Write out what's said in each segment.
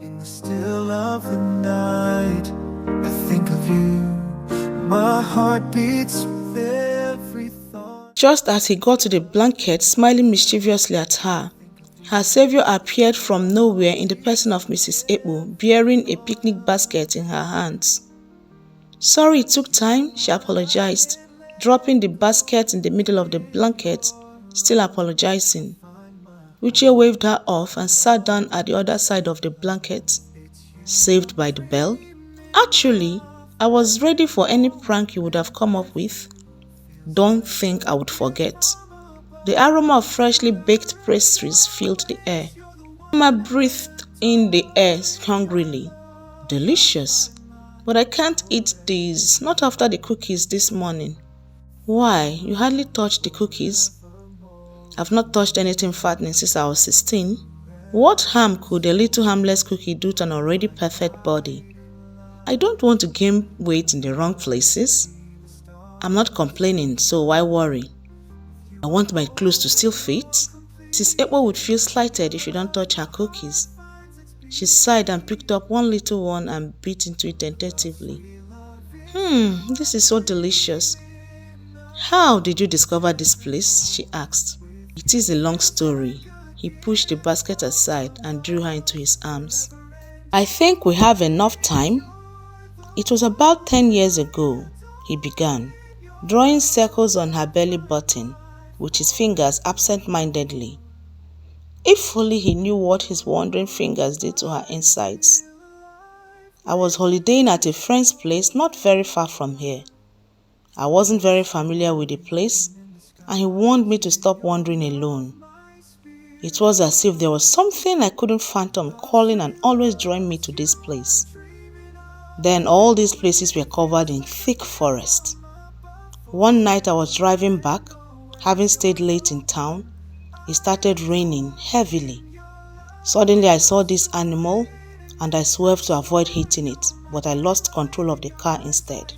In the still of the night, I think of you. My heart beats with every thought. Just as he got to the blanket, smiling mischievously at her, her savior appeared from nowhere in the person of Mrs. Ekpo, bearing a picnic basket in her hands. Sorry it took time, she apologized, dropping the basket in the middle of the blanket, still apologizing. Uche waved her off and sat down at the other side of the blanket. Saved by the bell? Actually, I was ready for any prank you would have come up with. Don't think I would forget. The aroma of freshly baked pastries filled the air. Mama breathed in the air hungrily. Delicious. But I can't eat these, not after the cookies this morning. Why? You hardly touched the cookies? I've not touched anything fattening since I was 16. What harm could a little harmless cookie do to an already perfect body? I don't want to gain weight in the wrong places. I'm not complaining, so why worry? I want my clothes to still fit. Mrs. Ekpo would feel slighted if you don't touch her cookies. She sighed and picked up one little one and bit into it tentatively. This is so delicious. How did you discover this place? She asked. It is a long story. He pushed the basket aside and drew her into his arms. I think we have enough time. It was about 10 years ago, he began, drawing circles on her belly button with his fingers absent-mindedly. If only he knew what his wandering fingers did to her insides. I was holidaying at a friend's place not very far from here. I wasn't very familiar with the place, and he warned me to stop wandering alone. It was as if there was something I couldn't fathom calling and always drawing me to this place. Then all these places were covered in thick forest. One night I was driving back, having stayed late in town. It started raining heavily. Suddenly I saw this animal and I swerved to avoid hitting it, but I lost control of the car instead.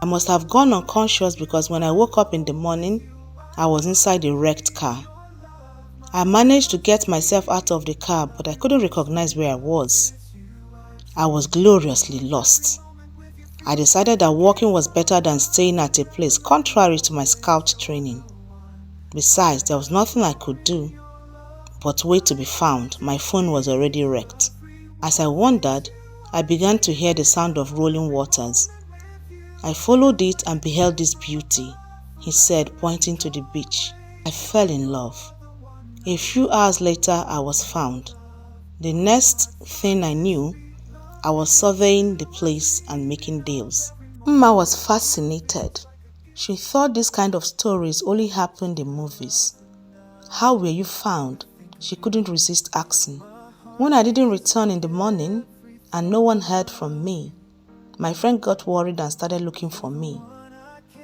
I must have gone unconscious because when I woke up in the morning, I was inside a wrecked car. I managed to get myself out of the car, but I couldn't recognize where I was. I was gloriously lost. I decided that walking was better than staying at a place contrary to my scout training. Besides, there was nothing I could do but wait to be found. My phone was already wrecked. As I wandered, I began to hear the sound of rolling waters. I followed it and beheld this beauty, he said, pointing to the beach. I fell in love. A few hours later, I was found. The next thing I knew, I was surveying the place and making deals. Mma was fascinated. She thought this kind of stories only happened in movies. How were you found? She couldn't resist asking. When I didn't return in the morning and no one heard from me, my friend got worried and started looking for me.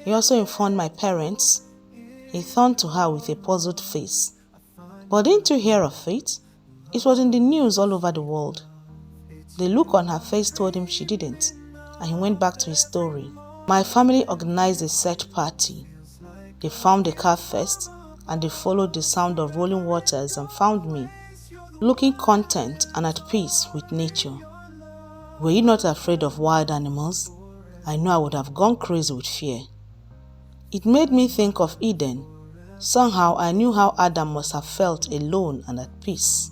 He also informed my parents. He turned to her with a puzzled face. But didn't you hear of it? It was in the news all over the world. The look on her face told him she didn't, and he went back to his story. My family organized a search party. They found the car first, and they followed the sound of rolling waters and found me, looking content and at peace with nature. Were you not afraid of wild animals? I know I would have gone crazy with fear. It made me think of Eden. Somehow I knew how Adam must have felt alone and at peace.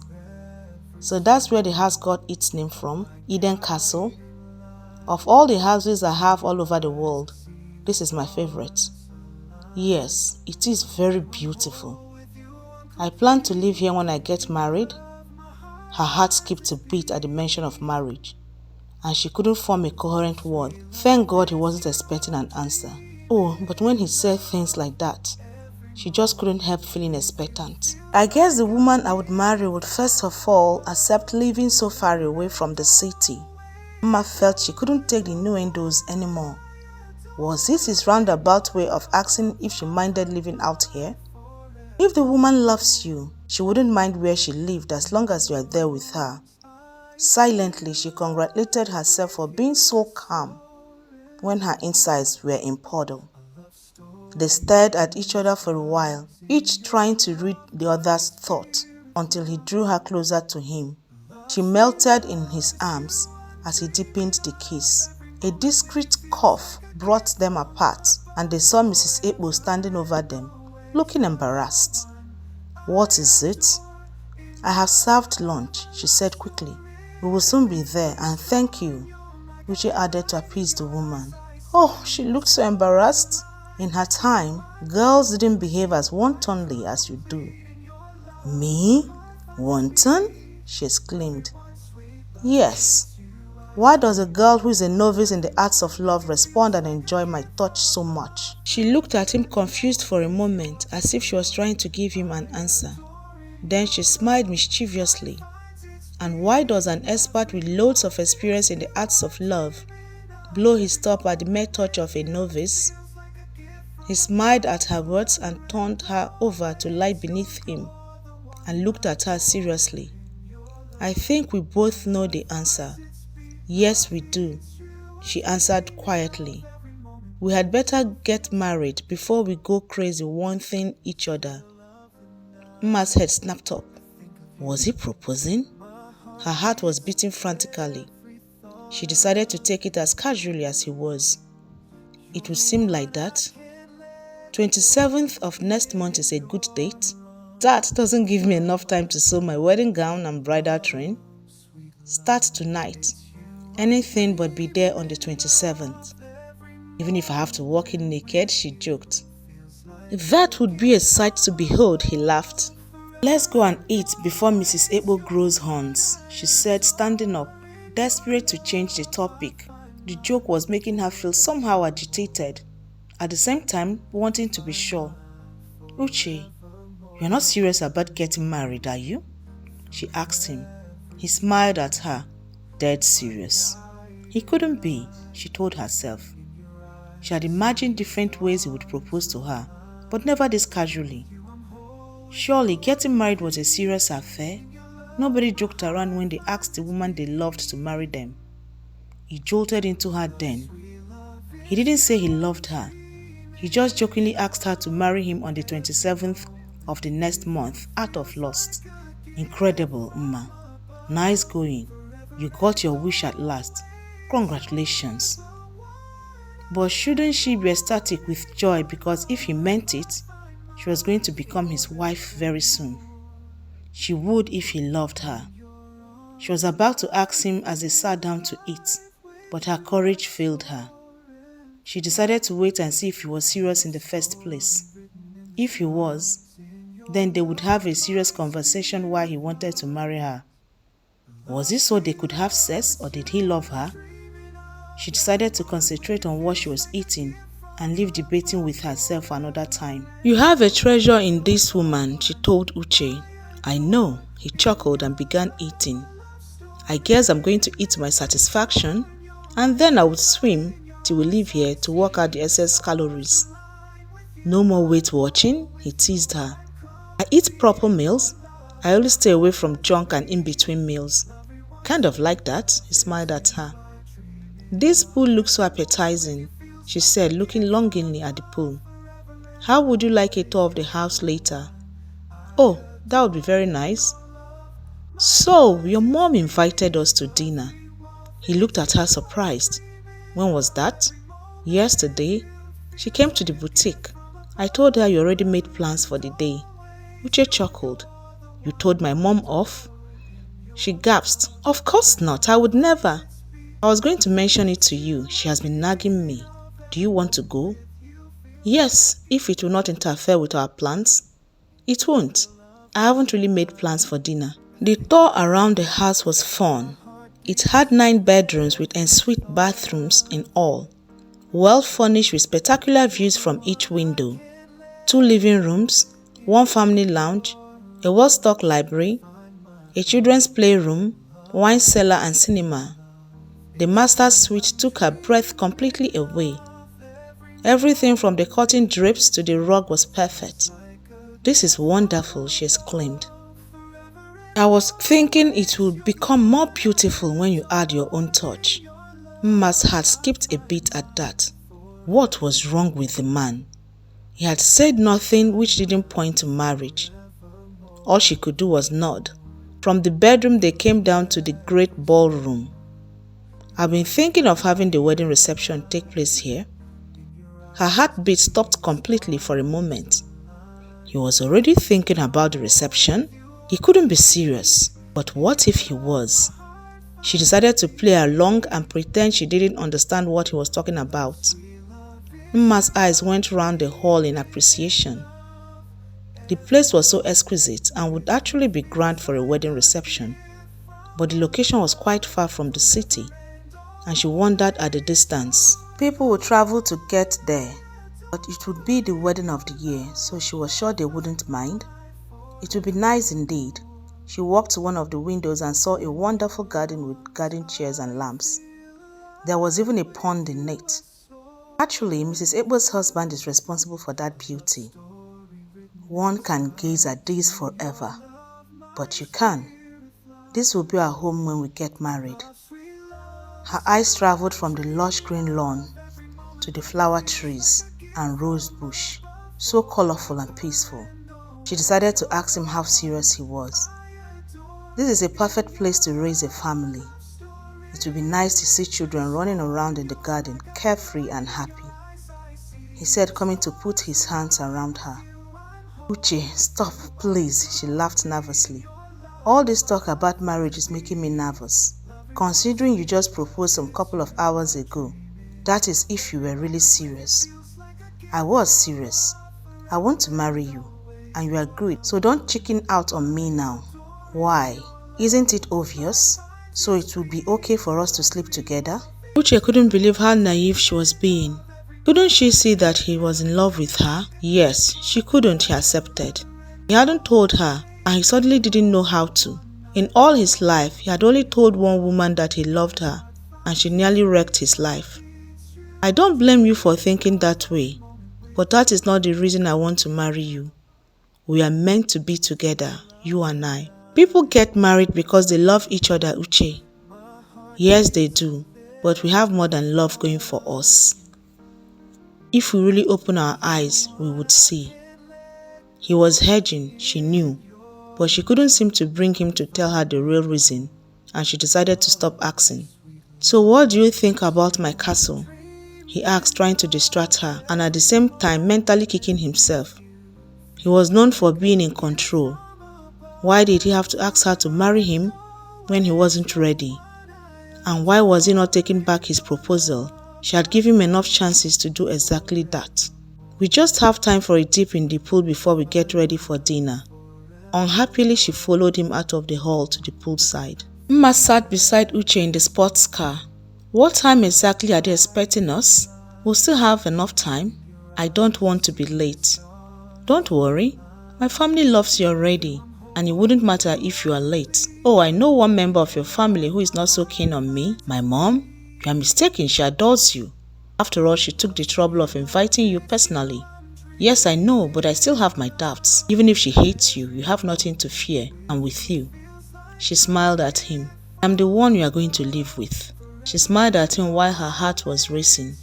So that's where the house got its name from, Eden Castle. Of all the houses I have all over the world, this is my favorite. Yes, it is very beautiful. I plan to live here when I get married. Her heart skipped a beat at the mention of marriage, and she couldn't form a coherent word. Thank God he wasn't expecting an answer. Oh, but when he said things like that, she just couldn't help feeling expectant. I guess the woman I would marry would first of all accept living so far away from the city. Mama felt she couldn't take the innuendos anymore. Was this his roundabout way of asking if she minded living out here? If the woman loves you, she wouldn't mind where she lived as long as you are there with her. Silently, she congratulated herself for being so calm when her insides were in puddle. They stared at each other for a while, each trying to read the other's thought, until he drew her closer to him. She melted in his arms as he deepened the kiss. A discreet cough brought them apart, and they saw Mrs. Ekpo standing over them, looking embarrassed. "What is it?" "I have served lunch," she said quickly. "We will soon be there, and thank you," Uche added to appease the woman. Oh, she looked so embarrassed. In her time, girls didn't behave as wantonly as you do. "Me? Wanton?" she exclaimed. "Yes. Why does a girl who is a novice in the arts of love respond and enjoy my touch so much?" She looked at him confused for a moment, as if she was trying to give him an answer. Then she smiled mischievously. "And why does an expert with loads of experience in the arts of love blow his top at the mere touch of a novice?" He smiled at her words and turned her over to lie beneath him and looked at her seriously. "I think we both know the answer." "Yes, we do," she answered quietly. "We had better get married before we go crazy wanting each other." Mma's head snapped up. Was he proposing? Her heart was beating frantically. She decided to take it as casually as he was. It would seem like that. 27th of next month is a good date. That doesn't give me enough time to sew my wedding gown and bridal train. Start tonight. Anything but be there on the 27th. Even if I have to walk in naked, she joked. That would be a sight to behold, he laughed. Let's go and eat before Mrs. Ekpo grows horns, she said, standing up, desperate to change the topic. The joke was making her feel somehow agitated, at the same time wanting to be sure. Uche, you're not serious about getting married, are you? She asked him. He smiled at her, dead serious. He couldn't be, she told herself. She had imagined different ways he would propose to her, but never this casually. Surely getting married was a serious affair. Nobody joked around when they asked the woman they loved to marry them. He jolted into her then. He didn't say he loved her. He just jokingly asked her to marry him on the 27th of the next month out of lust. Incredible, Mma. Nice going. You got your wish at last. Congratulations. But shouldn't she be ecstatic with joy because if he meant it, she was going to become his wife very soon. She would if he loved her. She was about to ask him as they sat down to eat, but her courage failed her. She decided to wait and see if he was serious in the first place. If he was, then they would have a serious conversation why he wanted to marry her. Was it so they could have sex, or did he love her? She decided to concentrate on what she was eating and leave debating with herself another time. You have a treasure in this woman, she told Uche. I know, he chuckled and began eating. I guess I'm going to eat to my satisfaction, and then I would swim till we leave here to work out the excess calories. No more weight watching, he teased her. I eat proper meals. I always stay away from junk and in-between meals. Kind of like that, he smiled at her. This pool looks so appetizing, she said, looking longingly at the pool. How would you like a tour of the house later? Oh, that would be very nice. So, your mom invited us to dinner. He looked at her surprised. When was that? Yesterday. She came to the boutique. I told her you already made plans for the day. Uche chuckled. You told my mom off? She gasped. Of course not, I would never. I was going to mention it to you. She has been nagging me. Do you want to go? Yes, if it will not interfere with our plans. It won't. I haven't really made plans for dinner. The tour around the house was fun. It had 9 bedrooms with ensuite bathrooms in all, well furnished with spectacular views from each window. 2 living rooms, 1 family lounge, a well-stocked library, a children's playroom, wine cellar and cinema. The master's suite took her breath completely away. Everything from the curtain drapes to the rug was perfect. This is wonderful, she exclaimed. I was thinking it would become more beautiful when you add your own touch. Mma's heart skipped a bit at that. What was wrong with the man? He had said nothing which didn't point to marriage. All she could do was nod. From the bedroom, they came down to the great ballroom. I've been thinking of having the wedding reception take place here. Her heartbeat stopped completely for a moment. He was already thinking about the reception. He couldn't be serious. But what if he was? She decided to play along and pretend she didn't understand what he was talking about. Mma's eyes went round the hall in appreciation. The place was so exquisite and would actually be grand for a wedding reception, but the location was quite far from the city, and she wondered at the distance. People would travel to get there, but it would be the wedding of the year, so she was sure they wouldn't mind. It would be nice indeed. She walked to one of the windows and saw a wonderful garden with garden chairs and lamps. There was even a pond in it. Actually, Mrs. Ekpo's husband is responsible for that beauty. One can gaze at this forever, but you can. This will be our home when we get married. Her eyes traveled from the lush green lawn to the flower trees and rose bush, so colorful and peaceful. She decided to ask him how serious he was. This is a perfect place to raise a family. It would be nice to see children running around in the garden, carefree and happy. He said, coming to put his hands around her. Uche, stop, please, she laughed nervously. All this talk about marriage is making me nervous. Considering you just proposed some couple of hours ago, that is if you were really serious. I was serious. I want to marry you, and you agreed, so don't chicken out on me now. Why? Isn't it obvious? So it would be okay for us to sleep together? Uche couldn't believe how naive she was being. Couldn't she see that he was in love with her? Yes, she couldn't, he accepted. He hadn't told her, and he suddenly didn't know how to. In all his life, he had only told one woman that he loved her, and she nearly wrecked his life. I don't blame you for thinking that way, but that is not the reason I want to marry you. We are meant to be together, you and I. People get married because they love each other, Uche. Yes, they do, but we have more than love going for us. If we really open our eyes, we would see. He was hedging, she knew, but she couldn't seem to bring him to tell her the real reason, and she decided to stop asking. So what do you think about my castle? He asked, trying to distract her and at the same time mentally kicking himself. He was known for being in control. Why did he have to ask her to marry him when he wasn't ready? And why was he not taking back his proposal? She had given him enough chances to do exactly that. We just have time for a dip in the pool before we get ready for dinner. Unhappily, she followed him out of the hall to the poolside. Mma sat beside Uche in the sports car. What time exactly are they expecting us? We'll still have enough time. I don't want to be late. Don't worry. My family loves you already, and it wouldn't matter if you are late. Oh, I know one member of your family who is not so keen on me. My mom? You are mistaken, she adores you. After all, she took the trouble of inviting you personally. Yes, I know, but I still have my doubts. Even if she hates you, you have nothing to fear. I'm with you. She smiled at him. I'm the one you are going to live with. She smiled at him while her heart was racing.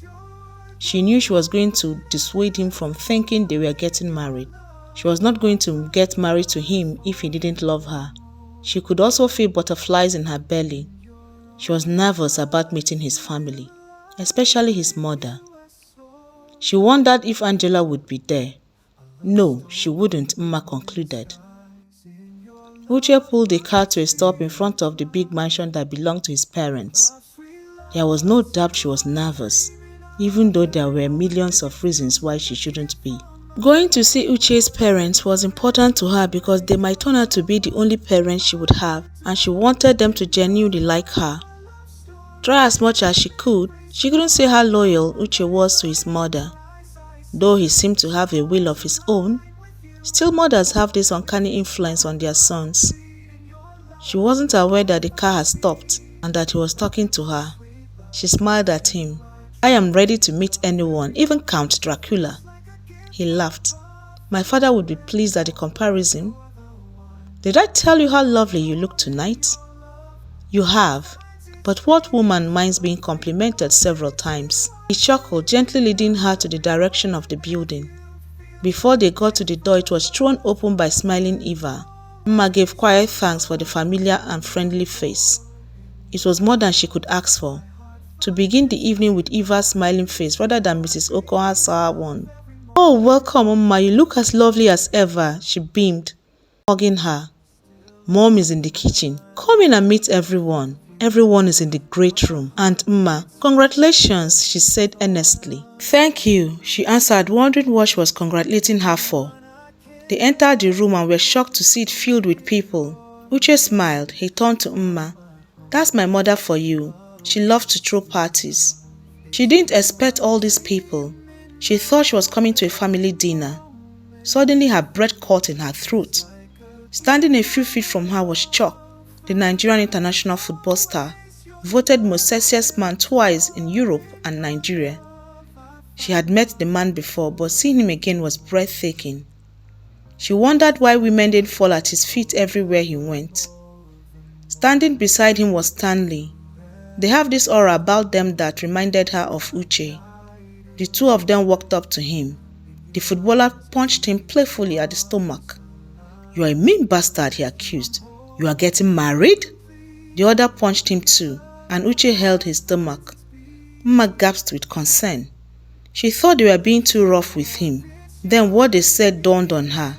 She knew she was going to dissuade him from thinking they were getting married. She was not going to get married to him if he didn't love her. She could also feel butterflies in her belly. She was nervous about meeting his family, especially his mother. She wondered if Angela would be there. No, she wouldn't, Mma concluded. Uche pulled the car to a stop in front of the big mansion that belonged to his parents. There was no doubt she was nervous, even though there were millions of reasons why she shouldn't be. Going to see Uche's parents was important to her because they might turn out to be the only parents she would have, and she wanted them to genuinely like her. Try as much as she couldn't say how loyal Uche was to his mother. Though he seemed to have a will of his own, still mothers have this uncanny influence on their sons. She wasn't aware that the car had stopped and that he was talking to her. She smiled at him. I am ready to meet anyone, even Count Dracula. He laughed. My father would be pleased at the comparison. Did I tell you how lovely you look tonight? You have. But what woman minds being complimented several times? He chuckled, gently leading her to the direction of the building. Before they got to the door, it was thrown open by smiling Eva. Mma gave quiet thanks for the familiar and friendly face. It was more than she could ask for, to begin the evening with Eva's smiling face rather than Mrs. Okoha's sour one. "Oh, welcome, Mma. You look as lovely as ever," she beamed, hugging her. "Mom is in the kitchen. Come in and meet everyone. Everyone is in the great room. And Mma, congratulations," she said earnestly. "Thank you," she answered, wondering what she was congratulating her for. They entered the room and were shocked to see it filled with people. Uche smiled. He turned to Mma. "That's my mother for you. She loved to throw parties." She didn't expect all these people. She thought she was coming to a family dinner. Suddenly her breath caught in her throat. Standing a few feet from her was Chuck, the Nigerian international football star, voted most sexiest man twice in Europe and Nigeria. She had met the man before, but seeing him again was breathtaking. She wondered why women didn't fall at his feet everywhere he went. Standing beside him was Stanley. They have this aura about them that reminded her of Uche. The two of them walked up to him. The footballer punched him playfully at the stomach. "You are a mean bastard," he accused. "You are getting married?" The other punched him too, and Uche held his stomach. Mma gasped with concern. She thought they were being too rough with him. Then what they said dawned on her.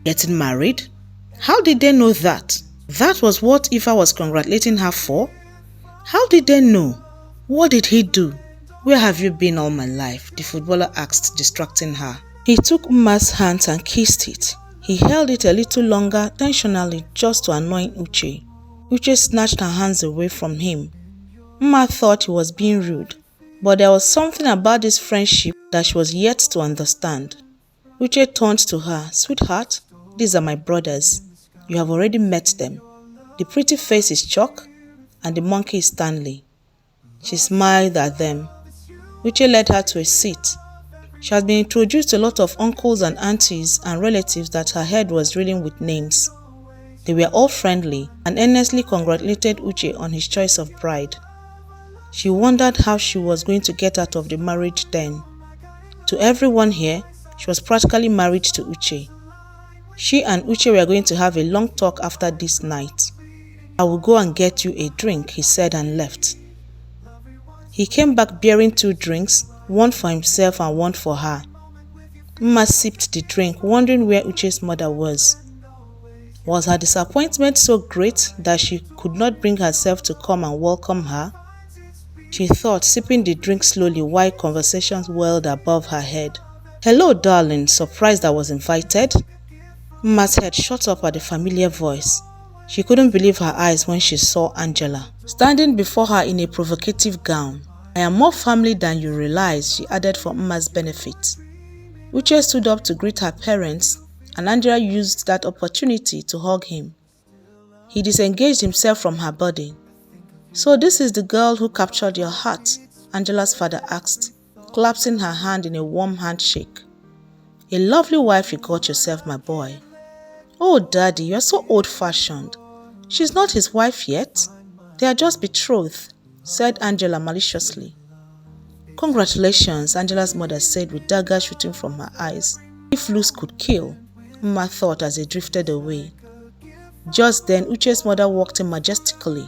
Getting married? How did they know that? That was what Eva was congratulating her for? How did they know? What did he do? "Where have you been all my life?" the footballer asked, distracting her. He took Mma's hands and kissed it. He held it a little longer, intentionally, just to annoy Uche. Uche snatched her hands away from him. Mma thought he was being rude, but there was something about this friendship that she was yet to understand. Uche turned to her. "Sweetheart, these are my brothers. You have already met them. The pretty face is Chuck, and the monkey is Stanley." She smiled at them. Uche led her to a seat. She had been introduced to a lot of uncles and aunties and relatives that her head was reeling with names. They were all friendly and earnestly congratulated Uche on his choice of bride. She wondered how she was going to get out of the marriage then. To everyone here, she was practically married to Uche. She and Uche were going to have a long talk after this night. "I will go and get you a drink," he said and left. He came back bearing 2 drinks, one for himself and one for her. Mma sipped the drink, wondering where Uche's mother was. Was her disappointment so great that she could not bring herself to come and welcome her? She thought, sipping the drink slowly while conversations welled above her head. "Hello, darling," surprised I was invited. Mma's head shot up at the familiar voice. She couldn't believe her eyes when she saw Angela, standing before her in a provocative gown. "I am more family than you realize," she added for Mma's benefit. Uche stood up to greet her parents, and Angela used that opportunity to hug him. He disengaged himself from her body. "So this is the girl who captured your heart?" Angela's father asked, clasping her hand in a warm handshake. "A lovely wife you got yourself, my boy." "Oh, Daddy, you're so old-fashioned. She's not his wife yet. They are just betrothed," said Angela maliciously. "Congratulations," Angela's mother said with daggers shooting from her eyes. "If looks could kill," Mma thought as they drifted away. Just then, Uche's mother walked in majestically,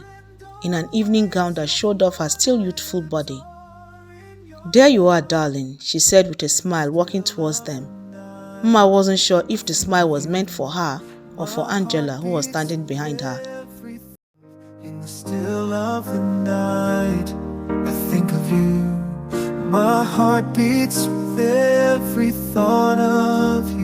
in an evening gown that showed off her still youthful body. "There you are, darling," she said with a smile, walking towards them. Mma wasn't sure if the smile was meant for her or for Angela, who was standing behind her. In the still of the night, I think of you. My heart beats with every thought of you.